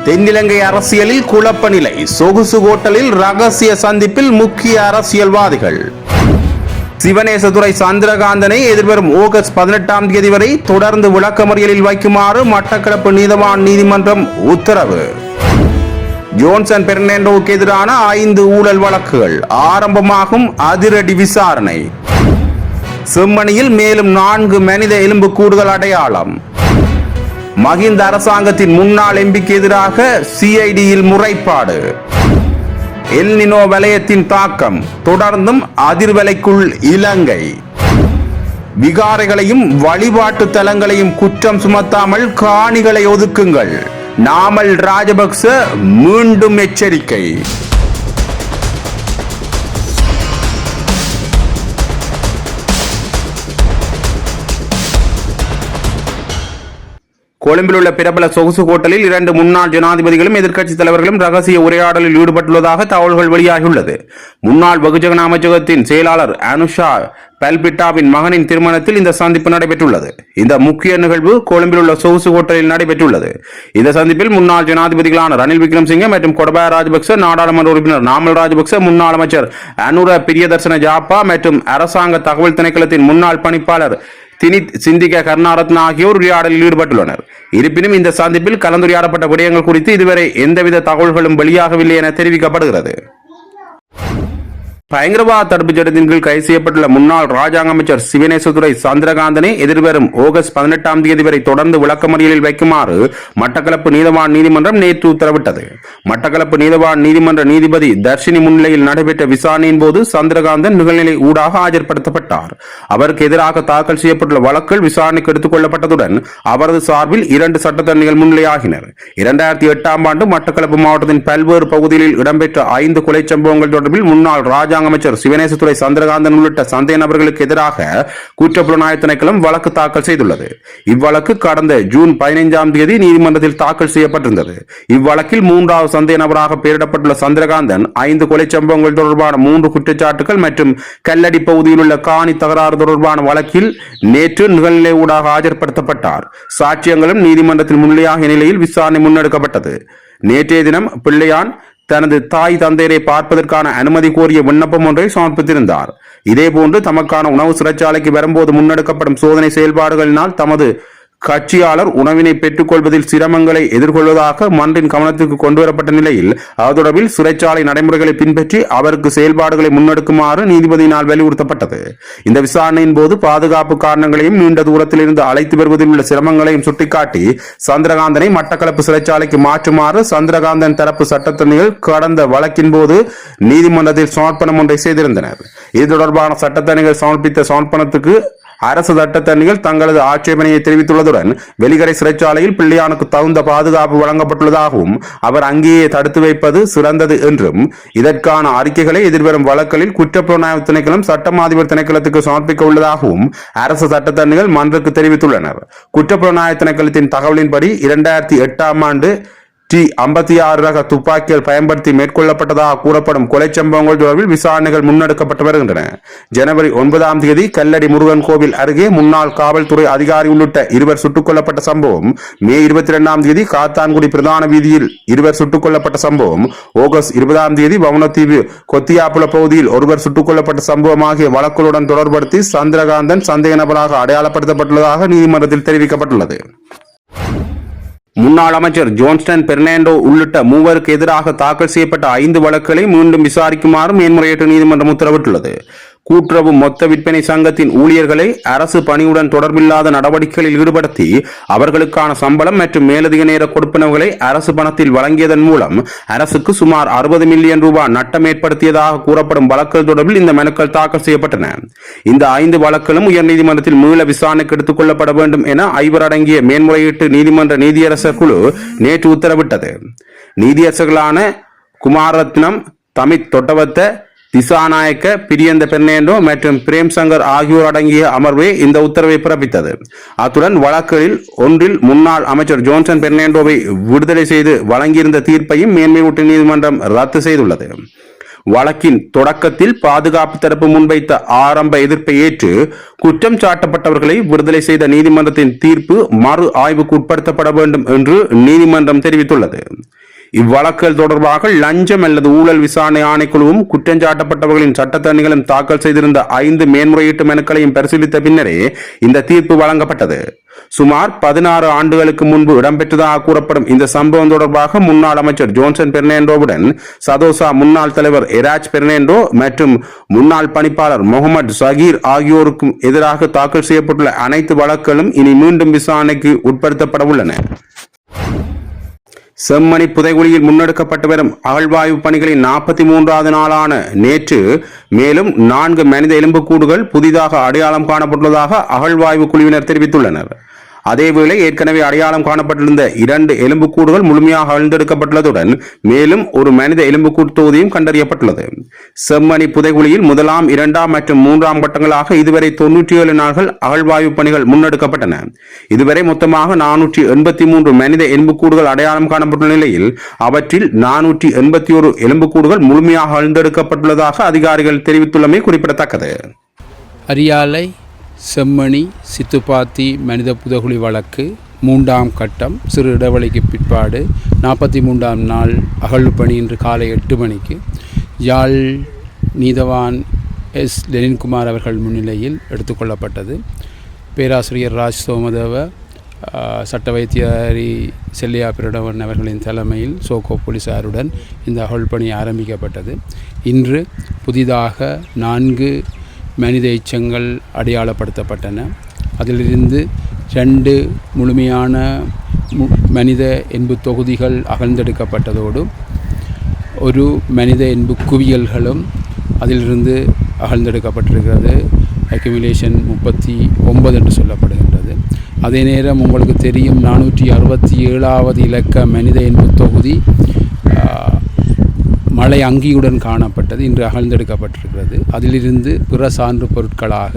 தென்னிலங்கை அரசியலில் குழப்ப நிலை. சொகுசு ஹோட்டலில் ரகசிய சந்திப்பில் முக்கிய அரசியல்வாதிகள். சிவனேசதுரை சந்திரகாந்தனை எதிர்வரும் ஆகஸ்ட் 18ஆம் தேதி வரை தொடர்ந்து விளக்கமறியலில் வைக்குமாறு மட்டக்களப்பு நீதவான் நீதிமன்றம் உத்தரவு. ஜோன்சன் பெர்னாண்டோவுக்கு எதிரான 5 ஊழல் வழக்குகள் ஆரம்பமாகும் அதிரடி விசாரணை. செம்மணியில் மேலும் 4 மனித எலும்பு கூடுகள் அடையாளம். மஹிந்த அரசாங்கத்தின் முன்னாள் எம்பிக்கு எதிராக சிஐடியில் முறைப்பாடு. எல் நினோ வலயத்தின் தாக்கம் தொடர்ந்தும் அதிர்வலைக்குள் இலங்கை. விகாரைகளையும் வழிபாட்டு தலங்களையும் குற்றம் சுமத்தாமல் காணிகளை ஒதுக்குங்கள். நாமல் ராஜபக்ச மீண்டும் எச்சரிக்கை. கொழும்பில் உள்ள பிரபல சொகுசு ஹோட்டலில் 2 முன்னாள் ஜனாதிபதிகளும் எதிர்க்கட்சித் தலைவர்களும் ரகசிய உரையாடலில் ஈடுபட்டுள்ளதாக தகவல்கள் வெளியாகியுள்ளது. முன்னாள் வெகுஜன அமைச்சகத்தின் செயலாளர் அனுஷா பல்பிட்டாவின் மகனின் திருமணத்தில் இந்த சந்திப்பு நடைபெற்றுள்ளது. இந்த முக்கிய நிகழ்வு கொழும்பில் உள்ள சொகுசு ஹோட்டலில் நடைபெற்றுள்ளது. இந்த சந்திப்பில் முன்னாள் ஜனாதிபதிகளான ரணில் விக்ரமசிங்கே மற்றும் கோடபாய ராஜபக்ச, நாடாளுமன்ற உறுப்பினர் நாமல் ராஜபக்ச, முன்னாள் அமைச்சர் அனுர பிரியதர்சன ஜாப்பா மற்றும் அரசாங்க தகவல் திணைக்களத்தின் முன்னாள் பணிப்பாளர் தினித் சிந்திக கருணாரத்ன ஆகியோர் உரையாடலில் ஈடுபட்டுள்ளனர். இருப்பினும் இந்த சந்திப்பில் கலந்துரையாடப்பட்ட விடயங்கள் குறித்து இதுவரை எந்தவித தகவல்களும் வெளியாகவில்லை என தெரிவிக்கப்படுகிறது. பயங்கரவாத தடுப்பு சட்டத்தின் கீழ் கைது செய்யப்பட்டுள்ள முன்னாள் ராஜாங்க அமைச்சர் சிவனேசதுரை சந்திரகாந்தனை எதிர்வரும் ஆகஸ்ட் 18ஆம் தேதி வரை தொடர்ந்து விளக்கமறியலில் வைக்குமாறு மட்டக்களப்பு நீதவான் நீதிமன்றம் நேற்று உத்தரவிட்டது. மட்டக்களப்பு நீதவான் நீதிமன்ற நீதிபதி தர்ஷினி முன்னிலையில் நடைபெற்ற விசாரணையின் போது சந்திரகாந்தன் நிகழ்நிலை ஊடாக ஆஜர்படுத்தப்பட்டார். அவருக்கு எதிராக தாக்கல் செய்யப்பட்டுள்ள வழக்குகள் விசாரணைக்கு எடுத்துக் கொள்ளப்பட்டதுடன் அவரது சார்பில் 2 சட்டத்தரணிகள் முன்னிலையாகினர். 2008ஆம் ஆண்டு மட்டக்களப்பு மாவட்டத்தின் பல்வேறு பகுதிகளில் இடம்பெற்ற 5 கொலை சம்பவங்கள் தொடர்பில் முன்னாள் ராஜாங்க அமைச்சர் சிவனேசதுரை சந்திரகாந்தன் உள்ளிட்ட சந்தேக நபர்களுக்கு எதிராக குற்றப்புலனாய்வு திணைக்களம் வழக்கு தாக்கல் செய்துள்ளது. இவ்வழக்கு கடந்த ஜூன் 15ஆம் தேதி நீதிமன்றத்தில் தாக்கல் செய்யப்பட்டிருந்தது. இவ்வழக்கில் 3வது சந்தேக நபராக பெயரிடப்பட்டுள்ள சந்திரகாந்தன் 5 கொலை சம்பவங்கள் தொடர்பான 3 குற்றச்சாட்டுகள் மற்றும் கல்லடி பகுதியில் உள்ள காணி தகராறு தொடர்பான வழக்கில் நேற்று நிகழ்நிலை ஊடாக ஆஜர்படுத்தப்பட்டார். சாட்சியங்களும் நீதிமன்றத்தில் முன்னிலையாகிய நிலையில் விசாரணை முன்னெடுக்கப்பட்டது. நேற்றைய தினம் பிள்ளையான் தனது தாய் தந்தையரை பார்ப்பதற்கான அனுமதி கோரிய விண்ணப்பம் ஒன்றை சமர்ப்பித்திருந்தார். இதேபோன்று தமக்கான உணவு சிறைச்சாலைக்கு வரும்போது முன்னெடுக்கப்படும் சோதனை செயல்பாடுகளினால் தமது கட்சியாளர் உணவினை பெற்றுக் கொள்வதில் சிரமங்களை எதிர்கொள்வதாக மன்றின் கவனத்திற்கு கொண்டுவரப்பட்ட நிலையில் அது தொடர்பில் சிறைச்சாலை நடைமுறைகளை பின்பற்றி அவருக்கு செயல்பாடுகளை முன்னெடுக்குமாறு நீதிபதியினால் வலியுறுத்தப்பட்டது. இந்த விசாரணையின் போது பாதுகாப்பு காரணங்களையும் நீண்ட தூரத்தில் இருந்து அழைத்து வருவதில் உள்ள சிரமங்களையும் சுட்டிக்காட்டி சந்திரகாந்தனை மட்டக்களப்பு சிறைச்சாலைக்கு மாற்றுமாறு சந்திரகாந்தன் தரப்பு சட்டத்தரணிகள் கடந்த வழக்கின் போது நீதிமன்றத்தில் சமர்ப்பணம் ஒன்றை செய்திருந்தனர். இது தொடர்பான சட்டத்தரணிகள் சமர்ப்பித்த சமர்ப்பணத்துக்கு அரசு சட்டத்தரணிகள் தங்களது ஆட்சேபனையை தெரிவித்துள்ளதுடன் வெளிகரை சிறைச்சாலையில் பிள்ளையானுக்கு தகுந்த பாதுகாப்பு வழங்கப்பட்டுள்ளதாகவும் அவர் அங்கேயே தடுத்து வைப்பது சிறந்தது என்றும் இதற்கான அறிக்கைகளை எதிர்வரும் வழக்குகளில் குற்றப்புலனாய்வு திணைக்களம் சட்டம் அதிபர் திணைக்களத்துக்கு சமர்ப்பிக்க உள்ளதாகவும் அரசு சட்டத்தரணிகள் மன்றுக்கு தெரிவித்துள்ளனர். குற்றப்புலனாய்வு திணைக்களத்தின் தகவலின்படி 2008ஆம் ஆண்டு T56 ரக துப்பாக்கிகள் பயன்படுத்தி மேற்கொள்ளப்பட்டதாக கூறப்படும் கொலை சம்பவங்கள் தொடர்பில் விசாரணைகள் முன்னெடுக்கப்பட்டு வருகின்றன. ஜனவரி 9ஆம் தேதி கல்லடி முருகன் கோவில் அருகே முன்னாள் காவல்துறை அதிகாரி உள்ளிட்ட 2 சுட்டுக் கொல்லப்பட்ட சம்பவம், மே 22ஆம் தேதி காத்தான்குடி பிரதான வீதியில் 2 சுட்டுக் கொல்லப்பட்ட சம்பவம், ஆகஸ்ட் 20ஆம் தேதி வவுனத்தீவு கொத்தியாப்புல பகுதியில் 1 சுட்டுக் கொல்லப்பட்ட சம்பவம் ஆகிய வழக்குகளுடன் தொடர்படுத்தி சந்திரகாந்தன் சந்தேக நபராக அடையாளப்படுத்தப்பட்டுள்ளதாக நீதிமன்றத்தில் தெரிவிக்கப்பட்டுள்ளது. முன்னாள் அமைச்சர் ஜோன்சன் பெர்னாண்டோ உள்ளிட்ட 3 எதிராக தாக்கல் செய்யப்பட்ட 5 வழக்குகளை மீண்டும் விசாரிக்குமாறு மேன்முறையீட்டு நீதிமன்றம் உத்தரவிட்டுள்ளது. கூட்டுறவு மொத்த விற்பனை சங்கத்தின் ஊழியர்களை அரசு பணியுடன் தொடர்பில்லாத நடவடிக்கைகளில் ஈடுபடுத்தி அவர்களுக்கான சம்பளம் மற்றும் மேலதிக நேர கொடுப்பனவுகளை அரசு பணத்தில் வழங்கியதன் மூலம் அரசுக்கு சுமார் 60 மில்லியன் ரூபாய் நட்டம் ஏற்படுத்தியதாக கூறப்படும் வழக்குகள் தொடர்பில் இந்த மனுக்கள் தாக்கல் செய்யப்பட்டன. இந்த 5 வழக்குகளும் உயர்நீதிமன்றத்தில் மீள விசாரணைக்கு எடுத்துக் கொள்ளப்பட வேண்டும் என 5 அடங்கிய மேன்முறையீட்டு நீதிமன்ற நீதியரசர் குழு நேற்று உத்தரவிட்டது. நீதியரசர்களான குமாரரத்னம், தமித் தொட்டவத்த, திசாநாயக்க, பிரியந்த பெர்னாண்டோ மற்றும் பிரேம் சங்கர் ஆகியோர் அடங்கிய அமர்வே இந்த உத்தரவை பிறப்பித்தது. அத்துடன் வழக்குகளில் ஒன்றில் முன்னாள் அமைச்சர் ஜோன்சன் பெர்னாண்டோவை விடுதலை செய்து வழங்கியிருந்த தீர்ப்பையும் மேன்முறையீட்டு நீதிமன்றம் ரத்து செய்துள்ளது. வழக்கின் தொடக்கத்தில் பாதுகாப்பு தரப்பு முன்வைத்த ஆரம்ப எதிர்ப்பை ஏற்று குற்றம் சாட்டப்பட்டவர்களை விடுதலை செய்த நீதிமன்றத்தின் தீர்ப்பு மறு ஆய்வுக்கு உட்படுத்தப்பட வேண்டும் என்று நீதிமன்றம் தெரிவித்துள்ளது. இவ்வழக்குகள் தொடர்பாக லஞ்சம் அல்லது ஊழல் விசாரணை ஆணைக்குழுவும் குற்றஞ்சாட்டப்பட்டவர்களின் சட்டத்தரணிகளும் தாக்கல் செய்திருந்த 5 மேன்முறையீட்டு மனுக்களையும் பரிசீலித்த பின்னரே இந்த தீர்ப்பு வழங்கப்பட்டது. சுமார் 16 ஆண்டுகளுக்கு முன்பு இடம்பெற்றதாக கூறப்படும் இந்த சம்பவம் தொடர்பாக முன்னாள் அமைச்சர் ஜோன்சன் பெர்னாண்டோவுடன் சதோசா முன்னாள் தலைவர் எராஜ் பெர்னாண்டோ மற்றும் முன்னாள் பணிப்பாளர் முகமது சகீர் ஆகியோருக்கும் எதிராக தாக்கல் செய்யப்பட்டுள்ள அனைத்து வழக்குகளும் இனி மீண்டும் விசாரணைக்கு உட்படுத்தப்பட உள்ளன. செம்மணி புதைகுழியில் முன்னெடுக்கப்பட்டு வரும் அகழ்வாய்வு பணிகளின் 43வது நாளான நேற்று மேலும் 4 மனித எலும்புக்கூடுகள் புதிதாக அடையாளம் காணப்பட்டுள்ளதாக அகழ்வாய்வு குழுவினர் தெரிவித்துள்ளனர். அதேவேளை ஏற்கனவே அடையாளம் காணப்பட்டிருந்த 2 எலும்புக்கூடுகள் முழுமையாக அழிந்தெடுக்கப்பட்டுள்ளதுடன் மேலும் ஒரு மனித எலும்புக்கூடு தொகுதியும் கண்டறியப்பட்டுள்ளது. செம்மணி புதைகுழியில் 1ஆம் 2ஆம் மற்றும் 3ஆம் கட்டங்களாக இதுவரை 97 நாட்கள் அகழ்வாய்வு பணிகள் முன்னெடுக்கப்பட்டன. இதுவரை மொத்தமாக 483 மனித எலும்புக்கூடுகள் அடையாளம் காணப்பட்டுள்ள நிலையில் அவற்றில் 481 எலும்புக்கூடுகள் முழுமையாக அழிந்தெடுக்கப்பட்டுள்ளதாக அதிகாரிகள் தெரிவித்துள்ளமை குறிப்பிடத்தக்கது. அரியாலை செம்மணி சித்துப்பாத்தி மனித புதைகுழி வழக்கு 3ஆம் கட்டம் சிறு இடைவெளிக்கு பிற்பாடு 43ஆம் நாள் அகழ்வு பணி இன்று காலை 8 மணிக்கு யாழ் நீதவான் எஸ் லெனின்குமார் அவர்கள் முன்னிலையில் எடுத்துக்கொள்ளப்பட்டது. பேராசிரியர் ராஜ் சோமதேவ, சட்ட வைத்தியாரி செல்லியா பிரடவன் அவர்களின் தலைமையில் சோகோ போலீசாருடன் இந்த அகழ்வு பணி ஆரம்பிக்கப்பட்டது. இன்று புதிதாக 4 மனித எச்சங்கள் அடையாளப்படுத்தப்பட்டன. அதிலிருந்து 2 முழுமையான மனித எண்பு தொகுதிகள் அகழ்ந்தெடுக்கப்பட்டதோடு ஒரு மனித எண்பு குவியல்களும் அதிலிருந்து அகழ்ந்தெடுக்கப்பட்டிருக்கிறது. அக்யூமுலேஷன் 39 என்று சொல்லப்படுகின்றது. அதே நேரம் உங்களுக்கு தெரியும் 467வது இலக்க மனித எண்பு தொகுதி மழை அங்கியுடன் காணப்பட்டது. இன்று அகழ்ந்தெடுக்கப்பட்டிருக்கிறது. அதிலிருந்து பிற சான்று பொருட்களாக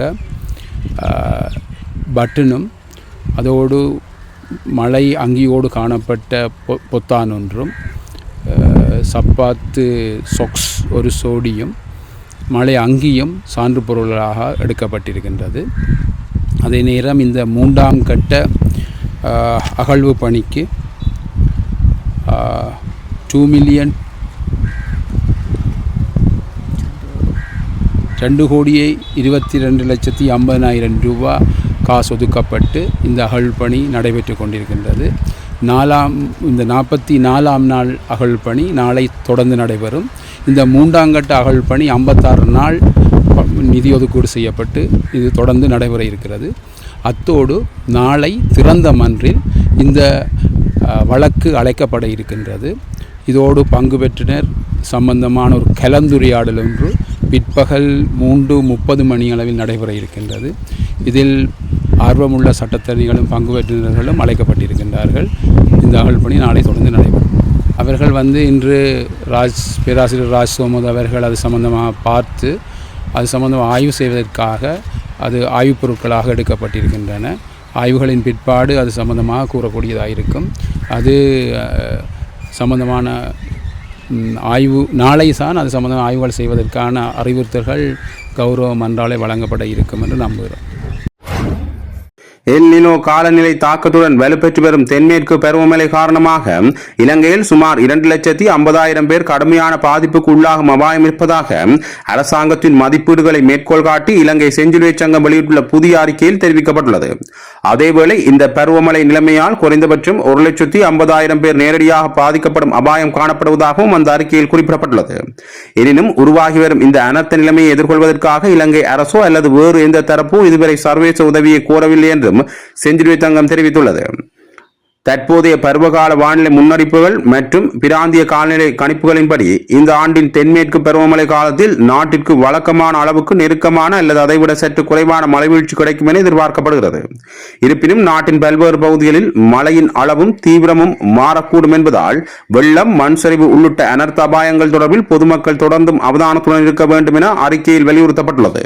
பட்டனும் அதோடு மழை அங்கியோடு காணப்பட்ட பொத்தான் ஒன்றும் சப்பாத்து சொக்ஸ் ஒரு சோடியும் மழை அங்கியும் சான்று பொருளாக எடுக்கப்பட்டிருக்கின்றது. அதே நேரம் இந்த 3ஆம் கட்ட அகழ்வு பணிக்கு 2,22,50,000 ரூபா காசு ஒதுக்கப்பட்டு இந்த அகழ்வு பணி நடைபெற்று கொண்டிருக்கின்றது. இந்த 44ஆம் நாள் அகழ்வு பணி நாளை தொடர்ந்து நடைபெறும். இந்த 3ஆம் கட்ட அகழ்வு பணி 56 நாள் நிதி ஒதுக்கீடு செய்யப்பட்டு இது தொடர்ந்து நடைபெற இருக்கிறது. அத்தோடு நாளை திறந்த மன்றில் இந்த வழக்கு அழைக்கப்பட இருக்கின்றது. இதோடு பங்கு பெற்றினர் சம்பந்தமான ஒரு கலந்துரையாடல் ஒன்று பிற்பகல் 3:30 மணி அளவில் நடைபெற இருக்கின்றது. இதில் ஆர்வமுள்ள சட்டத்தரணிகளும் பங்கு பெற்றினர்களும் அழைக்கப்பட்டிருக்கின்றார்கள். இந்த அகழ்வு பணி நாளை தொடர்ந்து நடைபெறும். அவர்கள் இன்று பேராசிரியர் ராஜ் சோமத் அவர்கள் அது சம்பந்தமாக பார்த்து அது சம்பந்தமாக ஆய்வு செய்வதற்காக அது ஆய்வுப் பொருட்களாக எடுக்கப்பட்டிருக்கின்றன. ஆய்வுகளின் பிற்பாடு அது சம்பந்தமாக கூறக்கூடியதாக இருக்கும். அது சம்பந்தமான ஆய்வு நாளை தான் அது சம்பந்தமான ஆய்வுகள் செய்வதற்கான அறிவுறுத்தல்கள் கௌரவ மன்றாலே வழங்கப்பட இருக்கும் என்று நம்புகிறோம். எல் நினோ காலநிலை தாக்கத்துடன் வலுப்பெற்று வரும் தென்மேற்கு பருவமழை காரணமாக இலங்கையில் சுமார் 2,50,000 பேர் கடுமையான பாதிப்புக்கு உள்ளாகும் அபாயம் இருப்பதாக அரசாங்கத்தின் மதிப்பீடுகளை மேற்கோள் காட்டி இலங்கை செஞ்சிலுவை சங்கம் வெளியிட்டுள்ள புதிய அறிக்கையில் தெரிவிக்கப்பட்டுள்ளது. அதேவேளை இந்த பருவமழை நிலைமையால் குறைந்தபட்சம் 1,50,000 பேர் நேரடியாக பாதிக்கப்படும் அபாயம் காணப்படுவதாகவும் அந்த அறிக்கையில் குறிப்பிடப்பட்டுள்ளது. எனினும் உருவாகி வரும் இந்த அனர்த்த நிலைமையை எதிர்கொள்வதற்காக இலங்கை அரசோ அல்லது வேறு எந்த தரப்போ இதுவரை சர்வதேச உதவியை கோரவில்லை என்றும் செஞ்சிலுவை சங்கம் தெரிவித்துள்ளது. தற்போதைய பருவகால வானிலை முன்னறிப்புகள் மற்றும் பிராந்திய காலநிலை கணிப்புகளின்படி இந்த ஆண்டின் தென்மேற்கு பருவமழை காலத்தில் நாட்டிற்கு வழக்கமான அளவுக்கு நெருக்கமான அல்லது அதைவிட சற்று குறைவான மழைவீழ்ச்சி கிடைக்கும் என எதிர்பார்க்கப்படுகிறது. இருப்பினும் நாட்டின் பல்வேறு பகுதிகளில் மழையின் அளவும் தீவிரமும் மாறக்கூடும் என்பதால் வெள்ளம், மண் சரிவு உள்ளிட்ட அனர்த்த அபாயங்கள் தொடர்பில் பொதுமக்கள் தொடர்ந்தும் அவதானத்துடன் இருக்க வேண்டும் என அறிக்கையில் வலியுறுத்தப்பட்டுள்ளது.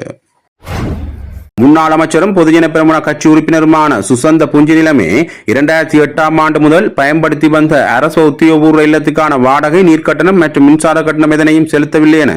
முன்னாள் அமைச்சரும் பொதுஜன பெரமுன கட்சி உறுப்பினருமான சுசந்த புஞ்சிநிலமே 2008ஆம் ஆண்டு முதல் பயன்படுத்தி வந்த அரசு உத்தியோகபூர்வ இல்லத்துக்கான வாடகை, நீர்க்கட்டணம் மற்றும் மின்சார கட்டணம் எதனையும் செலுத்தவில்லை என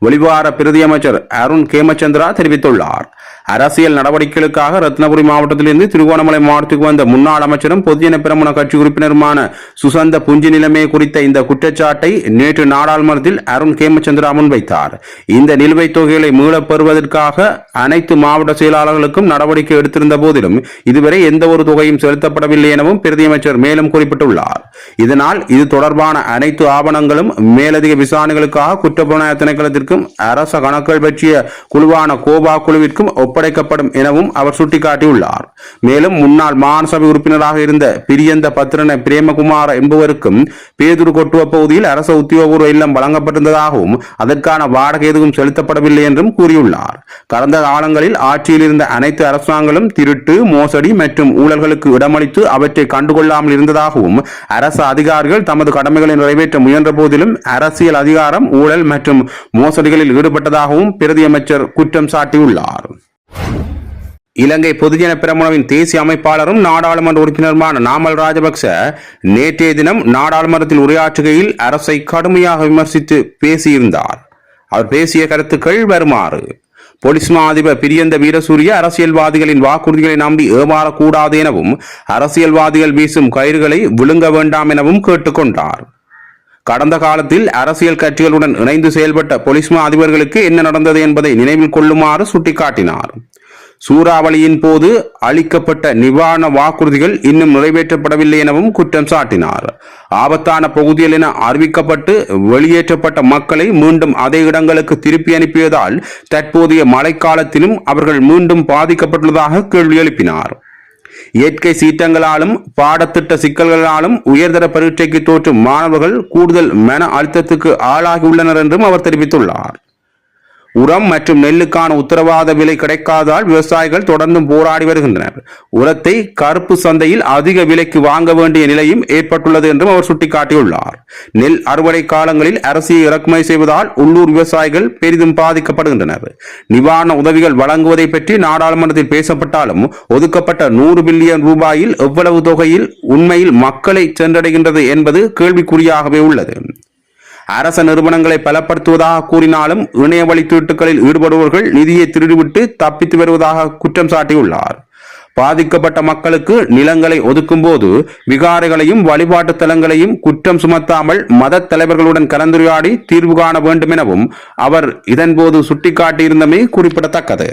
வெளிவார பிரதி அமைச்சர் அருண் கேமச்சந்திரா தெரிவித்துள்ளார். அரசியல் நடவடிக்கைகளுக்காக ரத்னபுரி மாவட்டத்திலிருந்து திருகோணமலை மாவட்டத்துக்கு வந்த முன்னாள் அமைச்சரும் பொதுஜன பெரமுன கட்சி உறுப்பினருமான சுசந்த புஞ்சி நிலைமை குறித்த இந்த குற்றச்சாட்டை நேற்று நாடாளுமன்றத்தில் அருண் கேமச்சந்திரா முன்வைத்தார். இந்த நிலுவைத் தொகைகளை மீளப் பெறுவதற்காக அனைத்து மாவட்ட செயலாளர்களுக்கும் நடவடிக்கை எடுத்திருந்த போதிலும் இதுவரை எந்த ஒரு தொகையும் செலுத்தப்படவில்லை எனவும் பிரதியமைச்சர் மேலும் குறிப்பிட்டுள்ளார். இதனால் இது தொடர்பான அனைத்து ஆவணங்களும் மேலதிக விசாரணைகளுக்காக குற்றப்புலனாய்வு திணைக்களத்திற்கும் அரச கணக்குகள் பற்றிய குழுவான கோபா குழுவிற்கும் ஒப்படைக்கப்படும் எனவும் அவர் சுட்டிக்காட்டியுள்ளார். மேலும் முன்னாள் மாநசபை உறுப்பினராக இருந்த பிரியந்த பத்திரன பிரேமகுமார என்பவருக்கும் பேதுரு கொட்டுவ பகுதியில் அரச உத்தியோகபூர்வ இல்லம் வழங்கப்பட்டிருந்ததாகவும் அதற்கான வாடகை எதுவும் செலுத்தப்படவில்லை என்றும் கூறியுள்ளார். கடந்த காலங்களில் ஆட்சியில் இருந்த அனைத்து அரசாங்கங்களும் திருட்டு, மோசடி மற்றும் ஊழல்களுக்கு இடமளித்து அவற்றை கண்டுகொள்ளாமல் இருந்ததாகவும் அரசு அதிகாரிகள் தமது கடமைகளை நிறைவேற்ற முயன்ற போதிலும் அரசியல் அதிகாரம், ஊழல் மற்றும் மோசடிகளில் ஈடுபட்டதாகவும் பிரதியமைச்சர் குற்றம் சாட்டியுள்ளார். இலங்கை பொதுஜன பெரமுனவின் தேசிய அமைப்பாளரும் நாடாளுமன்ற உறுப்பினருமான நாமல் ராஜபக்ச நேற்றைய தினம் நாடாளுமன்றத்தில் உரையாற்றுகையில் அரசை கடுமையாக விமர்சித்து பேசியிருந்தார். அவர் பேசிய கருத்துக்கள் வருமாறு: பொலிஸ் மா அதிபர் பிரியந்த வீரசூரிய அரசியல்வாதிகளின் வாக்குறுதிகளை நம்பி ஏமாறக்கூடாது எனவும் அரசியல்வாதிகள் வீசும் கயிறுகளை விழுங்க வேண்டாம் எனவும் கேட்டுக்கொண்டார். கடந்த காலத்தில் அரசியல் கட்சிகளுடன் இணைந்து செயல்பட்ட பொலிஸ் மா அதிபர்களுக்கு என்ன நடந்தது என்பதை நினைவில் கொள்ளுமாறு சுட்டிக்காட்டினார். சூறாவளியின் போது அளிக்கப்பட்ட நிவாரண வாக்குறுதிகள் இன்னும் நிறைவேற்றப்படவில்லை எனவும் குற்றம் சாட்டினார். ஆபத்தான பகுதிகள் என அறிவிக்கப்பட்டு வெளியேற்றப்பட்ட மக்களை மீண்டும் அதே இடங்களுக்கு திருப்பி அனுப்பியதால் தற்போதைய மழைக்காலத்திலும் அவர்கள் மீண்டும் பாதிக்கப்பட்டுள்ளதாக கேள்வி எழுப்பினார். இயற்கை சீற்றங்களாலும் பாடத்திட்ட சிக்கல்களாலும் உயர்தர பரீட்சைக்கு தோற்றும் மாணவர்கள் கூடுதல் மன அழுத்தத்துக்கு ஆளாகியுள்ளனர் என்றும் அவர் தெரிவித்துள்ளார். உரம் மற்றும் நெல்லுக்கான உத்தரவாத விலை கிடைக்காததால் விவசாயிகள் தொடர்ந்தும் போராடி வருகின்றனர். உரத்தை கருப்பு சந்தையில் அதிக விலைக்கு வாங்க வேண்டிய நிலையும் ஏற்பட்டுள்ளது என்றும் அவர் சுட்டிக்காட்டியுள்ளார். நெல் அறுவடை காலங்களில் அரிசியை இறக்குமதி செய்வதால் உள்ளூர் விவசாயிகள் பெரிதும் பாதிக்கப்படுகின்றனர். நிவாரண உதவிகள் வழங்குவதை பற்றி நாடாளுமன்றத்தில் பேசப்பட்டாலும் ஒதுக்கப்பட்ட 100 பில்லியன் ரூபாயில் எவ்வளவு தொகையில் உண்மையில் மக்களை சென்றடைகின்றது என்பது கேள்விக்குறியாகவே உள்ளது. அரச நிறுவனங்களை பலப்படுத்துவதாக கூறினாலும் இணையவழி திருட்டுகளில் ஈடுபடுபவர்கள் நிதியை திருடிவிட்டு தப்பித்து வருவதாக குற்றம் சாட்டியுள்ளார். பாதிக்கப்பட்ட மக்களுக்கு நிலங்களை ஒதுக்கும் போது விகாரைகளையும் வழிபாட்டு தலங்களையும் குற்றம் சுமத்தாமல் மத தலைவர்களுடன் கலந்துரையாடி தீர்வு காண வேண்டும் எனவும் அவர் இதன்போது சுட்டிக்காட்டியிருந்தமை குறிப்பிடத்தக்கது.